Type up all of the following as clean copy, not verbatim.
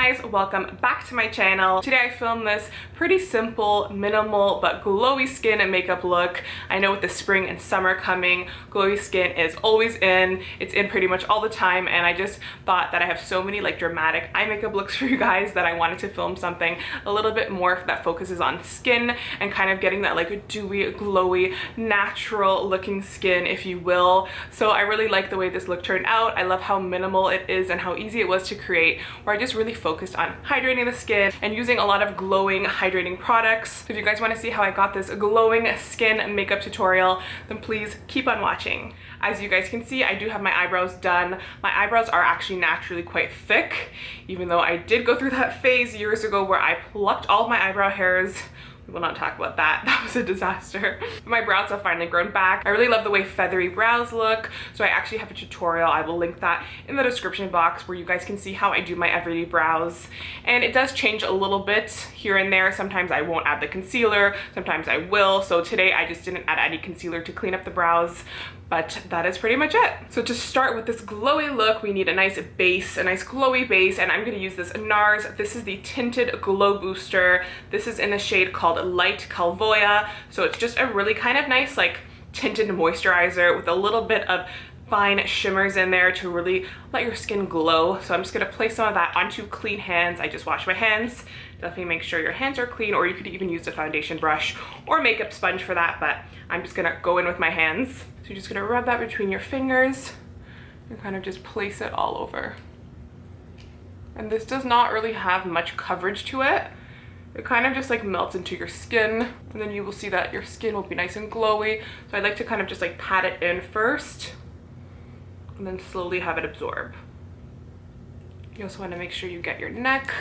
guys, welcome back to my channel. Today I filmed this pretty simple, minimal, but glowy skin and makeup look. I know with the spring and summer coming, glowy skin is always in. It's in pretty much all the time, and I just thought that I have so many like dramatic eye makeup looks for you guys that I wanted to film something a little bit more that focuses on skin and kind of getting that like dewy, glowy, natural looking skin, if you will. So I really like the way this look turned out. I love how minimal it is and how easy it was to create, where I just really focused on hydrating the skin and using a lot of glowing hydrating products. So if you guys want to see how I got this glowing skin makeup tutorial, then please keep on watching. As you guys can see, I do have my eyebrows done. My eyebrows are actually naturally quite thick, even though I did go through that phase years ago where I plucked all of my eyebrow hairs. We will not talk about that. That was a disaster. My brows have finally grown back. I really love the way feathery brows look. So I actually have a tutorial. I will link that in the description box where you guys can see how I do my everyday brows. And it does change a little bit here and there. Sometimes I won't add the concealer. Sometimes I will. So today I just didn't add any concealer to clean up the brows. But that is pretty much it. So to start with this glowy look, we need a nice base, a nice glowy base, and I'm gonna use this NARS. This is the Tinted Glow Booster. This is in the shade called Light Kalvoya. So it's just a really kind of nice like tinted moisturizer with a little bit of fine shimmers in there to really let your skin glow. So I'm just gonna place some of that onto clean hands. I just washed my hands. Definitely make sure your hands are clean, or you could even use a foundation brush or makeup sponge for that, but I'm just gonna go in with my hands. So you're just gonna rub that between your fingers and kind of just place it all over. And this does not really have much coverage to it. It kind of just like melts into your skin, and then you will see that your skin will be nice and glowy. So I like to kind of just like pat it in first and then slowly have it absorb. You also want to make sure you get your neck,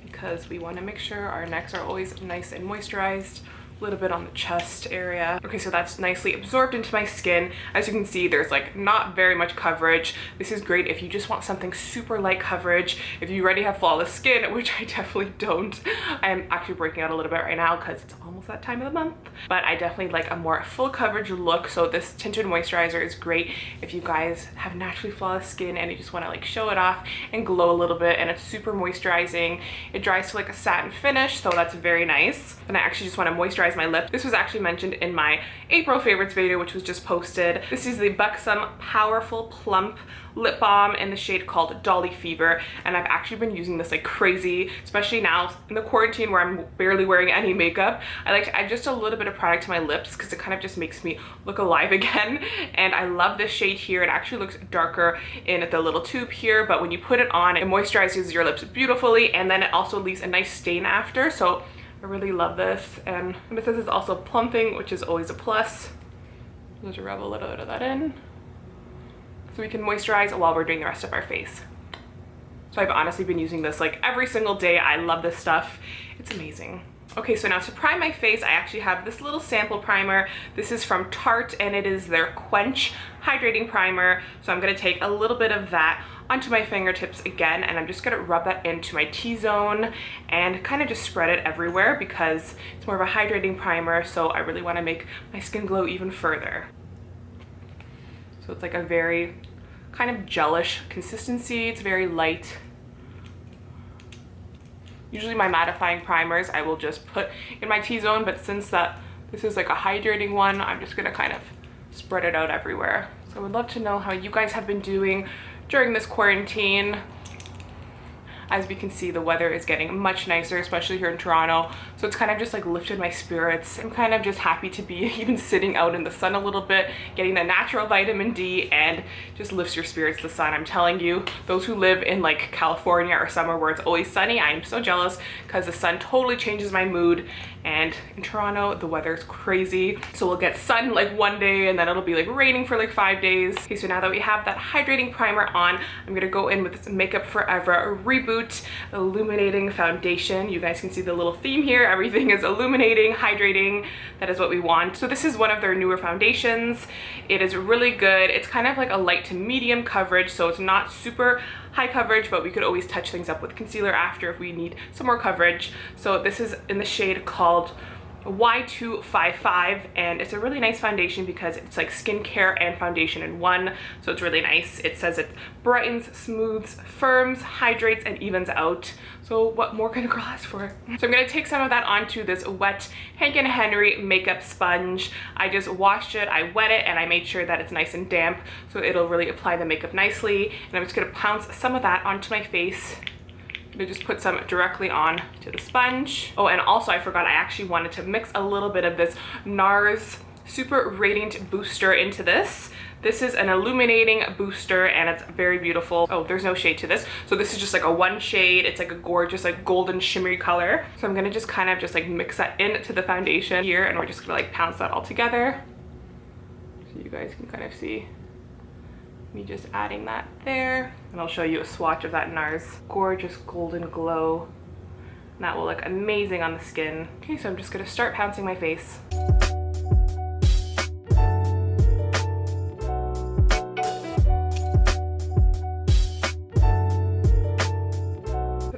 because we want to make sure our necks are always nice and moisturized. A little bit on the chest area. Okay, so that's nicely absorbed into my skin. As you can see, there's like not very much coverage. This is great if you just want something super light coverage. If you already have flawless skin, which I definitely don't. I'm actually breaking out a little bit right now because it's almost that time of the month. But I definitely like a more full coverage look. So this tinted moisturizer is great if you guys have naturally flawless skin and you just want to like show it off and glow a little bit. And it's super moisturizing. It dries to like a satin finish, so that's very nice. And I actually just want to moisturize my lip. This was actually mentioned in my April favorites video, which was just posted. This is the BUXOM Power-ful Plump lip balm in the shade called Dolly Fever, and I've actually been using this like crazy, especially now in the quarantine where I'm barely wearing any makeup. I like to add just a little bit of product to my lips because it kind of just makes me look alive again. And I love this shade here. It actually looks darker in the little tube here, but when you put it on, it moisturizes your lips beautifully, and then it also leaves a nice stain after. So I really love this. And this is also plumping, which is always a plus. Just rub a little bit of that in so we can moisturize while we're doing the rest of our face. So I've honestly been using this like every single day. I love this stuff. It's amazing. Okay, so now to prime my face, I actually have this little sample primer. This is from Tarte, and it is their Quench hydrating primer. So I'm gonna take a little bit of that onto my fingertips again, and I'm just gonna rub that into my T-zone and kind of just spread it everywhere because it's more of a hydrating primer, so I really wanna make my skin glow even further. So it's like a very kind of gelish consistency. It's very light. Usually my mattifying primers I will just put in my T-zone, but since this is like a hydrating one, I'm just gonna kind of spread it out everywhere. So I would love to know how you guys have been doing during this quarantine. As we can see, the weather is getting much nicer, especially here in Toronto. So it's kind of just like lifted my spirits. I'm kind of just happy to be even sitting out in the sun a little bit, getting the natural vitamin D, and just lifts your spirits, the sun. I'm telling you, those who live in like California or somewhere where it's always sunny, I am so jealous because the sun totally changes my mood. And in Toronto, the weather is crazy. So we'll get sun like one day and then it'll be like raining for like 5 days. Okay, so now that we have that hydrating primer on, I'm gonna go in with this Makeup Forever Reboot Illuminating Foundation. You guys can see the little theme here. Everything is illuminating, hydrating. That is what we want. So this is one of their newer foundations. It is really good. It's kind of like a light to medium coverage, so it's not super high coverage, but we could always touch things up with concealer after if we need some more coverage. So this is in the shade called Y255, and it's a really nice foundation because it's like skincare and foundation in one, so it's really nice. It says it brightens, smooths, firms, hydrates, and evens out. So what more can a girl ask for? So I'm gonna take some of that onto this wet Hank & Henry makeup sponge. I just washed it, I wet it, and I made sure that it's nice and damp so it'll really apply the makeup nicely. And I'm just gonna pounce some of that onto my face. I'm gonna just put some directly on to the sponge. Oh, and also I forgot, I actually wanted to mix a little bit of this NARS Super Radiant Booster into this. This is an illuminating booster and it's very beautiful. Oh, there's no shade to this. So this is just like a one shade. It's like a gorgeous like golden shimmery color. So I'm gonna just kind of just like mix that into the foundation here, and we're just gonna like pounce that all together. So you guys can kind of see me just adding that there. And I'll show you a swatch of that NARS. Gorgeous golden glow. And that will look amazing on the skin. Okay, so I'm just gonna start pouncing my face.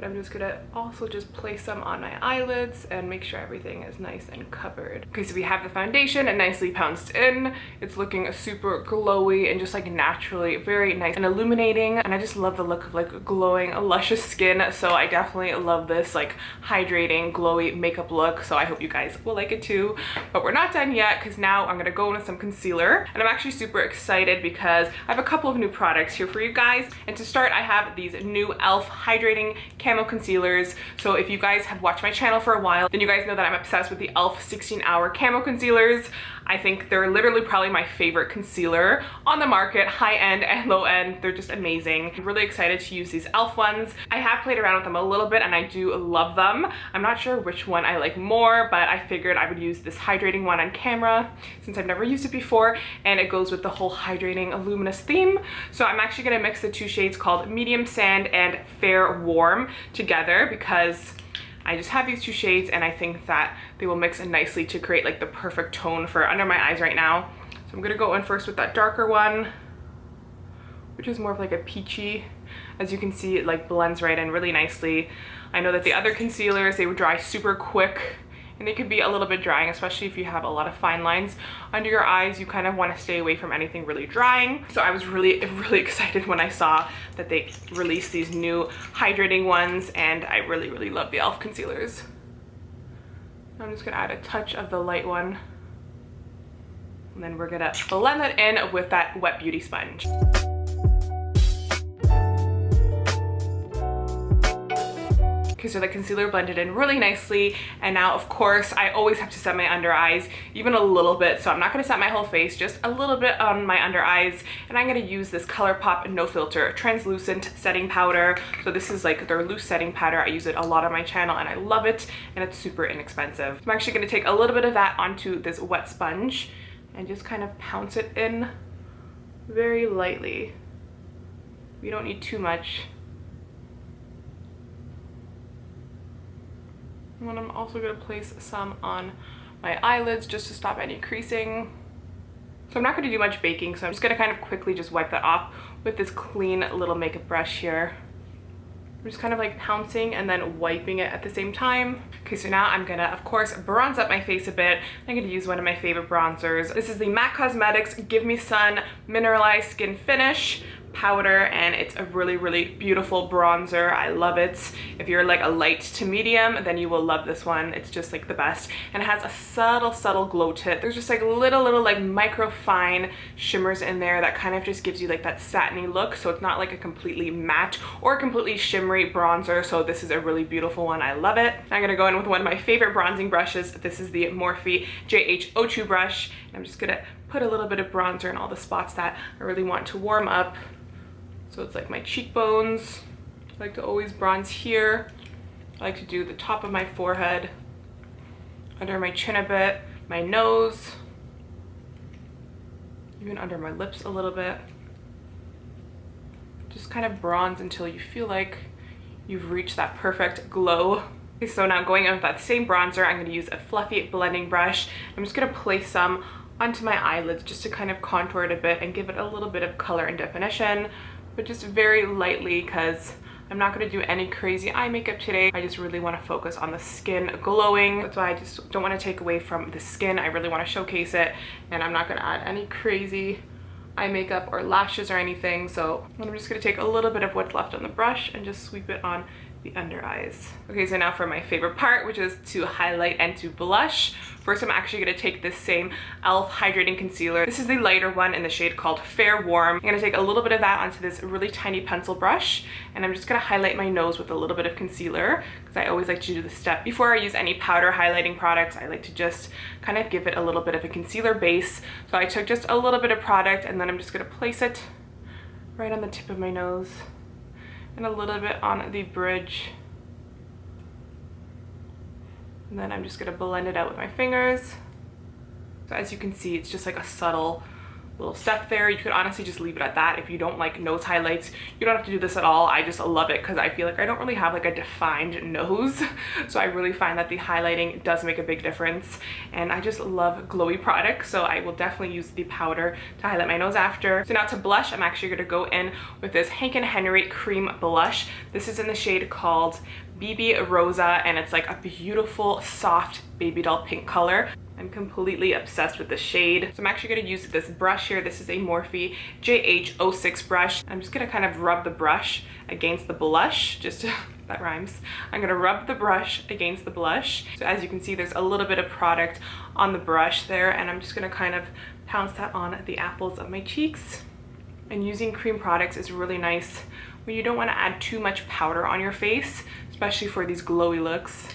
I'm just gonna also just place some on my eyelids and make sure everything is nice and covered. Okay, so we have the foundation and nicely pounced in. It's looking super glowy and just like naturally very nice and illuminating. And I just love the look of like glowing, luscious skin. So I definitely love this like hydrating, glowy makeup look. So I hope you guys will like it too. But we're not done yet because now I'm gonna go in with some concealer. And I'm actually super excited because I have a couple of new products here for you guys. And to start, I have these new e.l.f. Hydrating Camo Concealers. So if you guys have watched my channel for a while, then you guys know that I'm obsessed with the e.l.f. 16-hour Camo Concealers. I think they're literally probably my favorite concealer on the market, high end and low end. They're just amazing. I'm really excited to use these e.l.f. ones. I have played around with them a little bit and I do love them. I'm not sure which one I like more, but I figured I would use this hydrating one on camera since I've never used it before, and it goes with the whole hydrating luminous theme. So I'm actually gonna mix the two shades called Medium Sand and Fair Warm together because I just have these two shades and I think that they will mix in nicely to create like the perfect tone for under my eyes right now. So I'm gonna go in first with that darker one, which is more of like a peachy. As you can see, it like blends right in really nicely. I know that the other concealers, they would dry super quick and they could be a little bit drying, especially if you have a lot of fine lines under your eyes. You kind of want to stay away from anything really drying. So I was really excited when I saw that they released these new hydrating ones, and I really love the e.l.f. concealers. I'm just gonna add a touch of the light one, and then we're gonna blend that in with that wet beauty sponge. Okay, so the concealer blended in really nicely, and now of course I always have to set my under eyes, even a little bit, so I'm not going to set my whole face, just a little bit on my under eyes. And I'm going to use this ColourPop No Filter Translucent Setting Powder. So this is like their loose setting powder. I use it a lot on my channel and I love it, and it's super inexpensive. I'm actually going to take a little bit of that onto this wet sponge and just kind of pounce it in very lightly. We don't need too much. And then I'm also going to place some on my eyelids just to stop any creasing. So I'm not going to do much baking, so I'm just going to kind of quickly just wipe that off with this clean little makeup brush here. I'm just kind of like pouncing and then wiping it at the same time. Okay, so now I'm gonna, of course, bronze up my face a bit. I'm gonna use one of my favorite bronzers. This is the MAC Cosmetics Give Me Sun Mineralized Skin Finish powder, and it's a really beautiful bronzer. I love it. If you're like a light to medium, then you will love this one. It's just like the best, and it has a subtle glow to it. There's just like little like micro fine shimmers in there that kind of just gives you like that satiny look, so it's not like a completely matte or completely shimmery bronzer. So this is a really beautiful one. I love it. I'm gonna go in with one of my favorite bronzing brushes. This is the Morphe JH02 brush, and I'm just gonna put a little bit of bronzer in all the spots that I really want to warm up. So it's like my cheekbones. I like to always bronze here. I like to do the top of my forehead, under my chin a bit, my nose, even under my lips a little bit. Just kind of bronze until you feel like you've reached that perfect glow. Okay, so now going in with that same bronzer, I'm gonna use a fluffy blending brush. I'm just gonna place some onto my eyelids just to kind of contour it a bit and give it a little bit of color and definition, but just very lightly because I'm not going to do any crazy eye makeup today. I just really want to focus on the skin glowing. That's why I just don't want to take away from the skin. I really want to showcase it, and I'm not going to add any crazy eye makeup or lashes or anything. So I'm just going to take a little bit of what's left on the brush and just sweep it on the under eyes. Okay, so now for my favorite part, which is to highlight and to blush. First, I'm actually going to take this same e.l.f. Hydrating Concealer. This is the lighter one in the shade called Fair Warm. I'm going to take a little bit of that onto this really tiny pencil brush, and I'm just going to highlight my nose with a little bit of concealer, because I always like to do this step before I use any powder highlighting products. I like to just kind of give it a little bit of a concealer base. So I took just a little bit of product, and then I'm just going to place it right on the tip of my nose and a little bit on the bridge. And then I'm just going to blend it out with my fingers. So as you can see, it's just like a subtle little step there. You could honestly just leave it at that. If you don't like nose highlights, you don't have to do this at all. I just love it because I feel like I don't really have like a defined nose. So I really find that the highlighting does make a big difference. And I just love glowy products, so I will definitely use the powder to highlight my nose after. So now to blush, I'm actually going to go in with this Hank & Henry Cream Blush. This is in the shade called Bebe Rosa, and it's like a beautiful, soft baby doll pink color. I'm completely obsessed with this shade. So I'm actually going to use this brush here. This is a Morphe JH06 brush. I'm just going to kind of rub the brush against the blush, just to, that rhymes. I'm going to rub the brush against the blush. So as you can see, there's a little bit of product on the brush there, and I'm just going to kind of pounce that on the apples of my cheeks. And using cream products is really nice when you don't want to add too much powder on your face, especially for these glowy looks.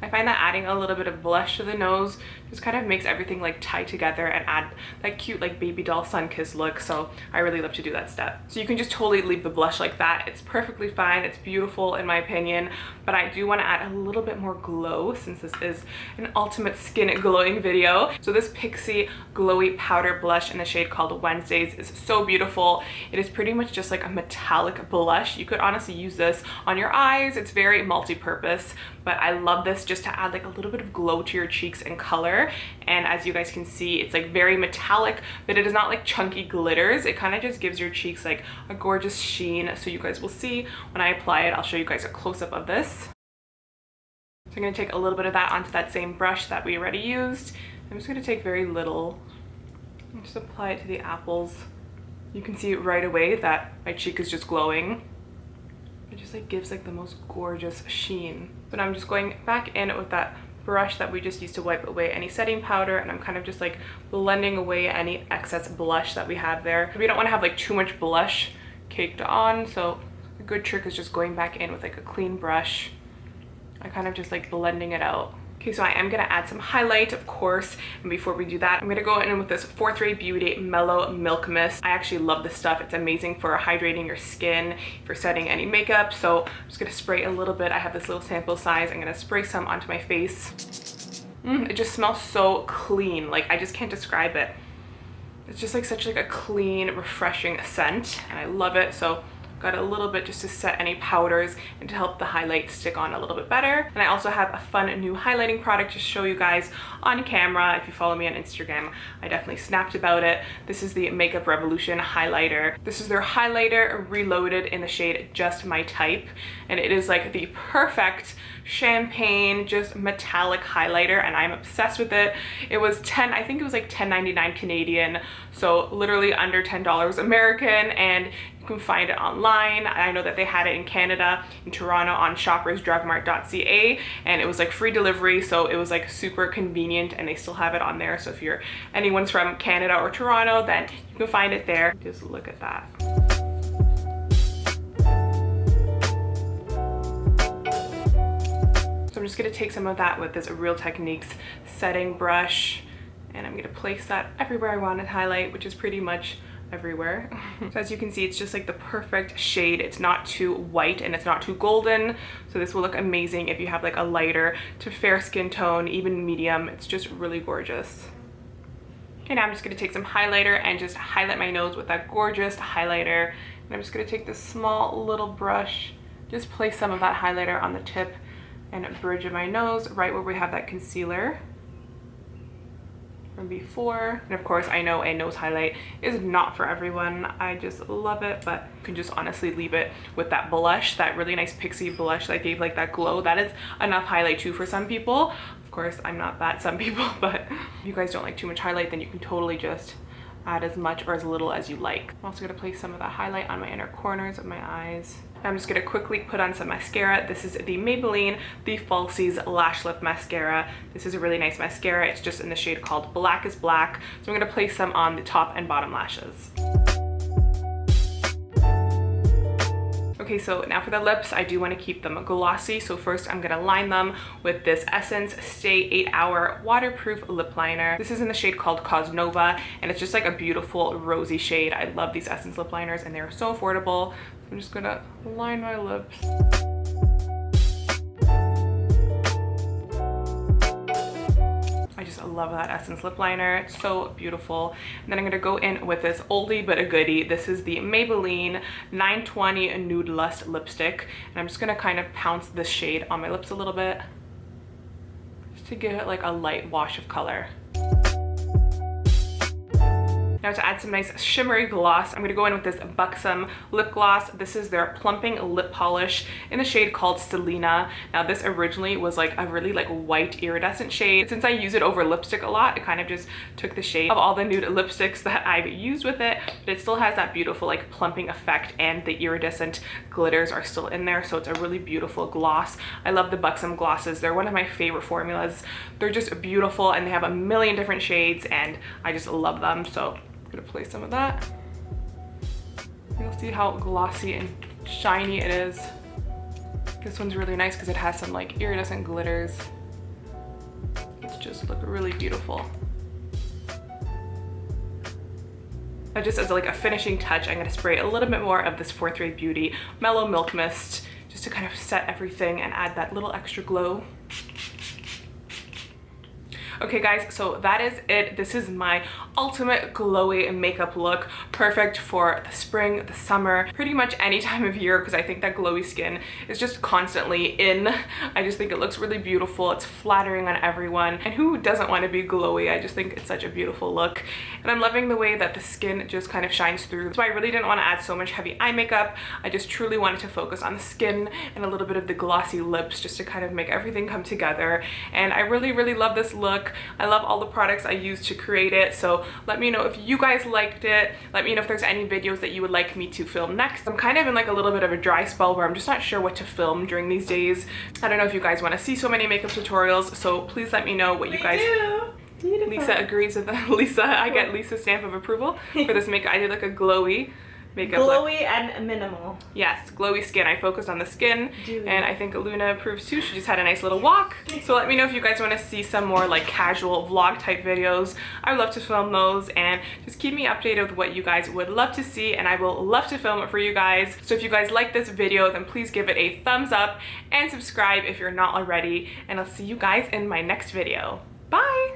I find that adding a little bit of blush to the nose just kind of makes everything like tie together and add that cute like baby doll sun-kissed look. So I really love to do that step. So you can just totally leave the blush like that. It's perfectly fine. It's beautiful in my opinion, but I do want to add a little bit more glow since this is an ultimate skin glowing video. So this Pixi glowy powder blush in the shade called Wednesdays is so beautiful. It is pretty much just like a metallic blush. You could honestly use this on your eyes. It's very multi-purpose, but I love this just to add like a little bit of glow to your cheeks and color. And as you guys can see, it's like very metallic, but it is not like chunky glitters. It kind of just gives your cheeks like a gorgeous sheen. So you guys will see when I apply it. I'll show you guys a close-up of this. So I'm going to take a little bit of that onto that same brush that we already used. I'm just going to take very little and just apply it to the apples. You can see right away that my cheek is just glowing. It just like gives like the most gorgeous sheen. But I'm just going back in with that brush that we just used to wipe away any setting powder, and I'm kind of just like blending away any excess blush that we have there. We don't want to have like too much blush caked on, so a good trick is just going back in with like a clean brush. I kind of just like blending it out. Okay, so I am going to add some highlight, of course, and before we do that, I'm going to go in with this 4th Ray Beauty Mellow Milk Mist. I actually love this stuff. It's amazing for hydrating your skin, for setting any makeup, so I'm just going to spray a little bit. I have this little sample size. I'm going to spray some onto my face. It just smells so clean. Like, I just can't describe it. It's just like such like a clean, refreshing scent, and I love it. So got a little bit just to set any powders and to help the highlight stick on a little bit better. And I also have a fun new highlighting product to show you guys on camera. If you follow me on Instagram, I definitely snapped about it. This is the Makeup Revolution highlighter. This is their highlighter reloaded in the shade Just My Type, and it is like the perfect champagne just metallic highlighter, and I'm obsessed with it. It was I think it was like $10.99 Canadian, so literally under $10 American, and you can find it online. I know that they had it in Canada, in Toronto, on shoppersdrugmart.ca, and it was like free delivery, so it was like super convenient, and they still have it on there. So if anyone's from Canada or Toronto, then you can find it there. Just look at that. So I'm just going to take some of that with this Real Techniques setting brush, and I'm going to place that everywhere I want to highlight, which is pretty much everywhere. So as you can see, it's just like the perfect shade. It's not too white and it's not too golden, so this will look amazing if you have like a lighter to fair skin tone, even medium. It's just really gorgeous. Okay, now I'm just going to take some highlighter and just highlight my nose with that gorgeous highlighter. And I'm just going to take this small little brush, just place some of that highlighter on the tip and bridge of my nose, right where we have that concealer. from before. And of course, I know a nose highlight is not for everyone. I just love it, but you can just honestly leave it with that blush, that really nice Pixi blush that gave like that glow. That is enough highlight too for some people. Of course, I'm not that some people, but if you guys don't like too much highlight, then you can totally just add as much or as little as you like. I'm also gonna place some of that highlight on my inner corners of my eyes. I'm just gonna quickly put on some mascara. This is the Maybelline, the Falsies Lash Lift Mascara. This is a really nice mascara. It's just in the shade called Black is Black. So I'm gonna place some on the top and bottom lashes. Okay, so now for the lips, I do want to keep them glossy. So first I'm gonna line them with this Essence Stay 8-Hour Waterproof Lip Liner. This is in the shade called Cosnova, and it's just like a beautiful rosy shade. I love these Essence lip liners and they're so affordable. I'm just gonna line my lips. I just love that Essence lip liner. It's so beautiful. And then I'm gonna go in with this oldie but a goodie. This is the Maybelline 920 Nude Lust lipstick. And I'm just gonna kind of pounce this shade on my lips a little bit, just to give it like a light wash of color. Now to add some nice shimmery gloss, I'm gonna go in with this BUXOM lip gloss. This is their Plumping lip polish in the shade called Selena. Now this originally was like a really like white iridescent shade. Since I use it over lipstick a lot, it kind of just took the shade of all the nude lipsticks that I've used with it, but it still has that beautiful like plumping effect, and the iridescent glitters are still in there, so it's a really beautiful gloss. I love the BUXOM glosses. They're one of my favorite formulas. They're just beautiful and they have a million different shades and I just love them. So I'm gonna place some of that. You'll see how glossy and shiny it is. This one's really nice because it has some like iridescent glitters. It's just look really beautiful. But just as like a finishing touch, I'm gonna spray a little bit more of this Fourth Ray Beauty Mellow Milk Mist just to kind of set everything and add that little extra glow. Okay guys, so that is it. This is my ultimate glowy makeup look, perfect for the spring, the summer, pretty much any time of year, because I think that glowy skin is just constantly in. I just think it looks really beautiful. It's flattering on everyone, and who doesn't want to be glowy? I just think it's such a beautiful look, and I'm loving the way that the skin just kind of shines through. So I really didn't want to add so much heavy eye makeup. I just truly wanted to focus on the skin and a little bit of the glossy lips just to kind of make everything come together, and I really love this look. I love all the products I used to create it, so let me know if you guys liked it. Let me know if there's any videos that you would like me to film next. I'm kind of in like a little bit of a dry spell where I'm just not sure what to film during these days. I don't know if you guys want to see so many makeup tutorials, so please let me know what you guys... Lisa agrees with that. Lisa, I get Lisa's stamp of approval for this makeup. I did like a glowy makeup glowy look. And minimal. Yes, glowy skin. I focused on the skin, Julie. and I think Luna approves too. She just had a nice little walk. So let me know if you guys want to see some more like casual vlog type videos. I would love to film those, and just keep me updated with what you guys would love to see, and I will love to film it for you guys. So if you guys like this video, then please give it a thumbs up and subscribe if you're not already, and I'll see you guys in my next video. Bye!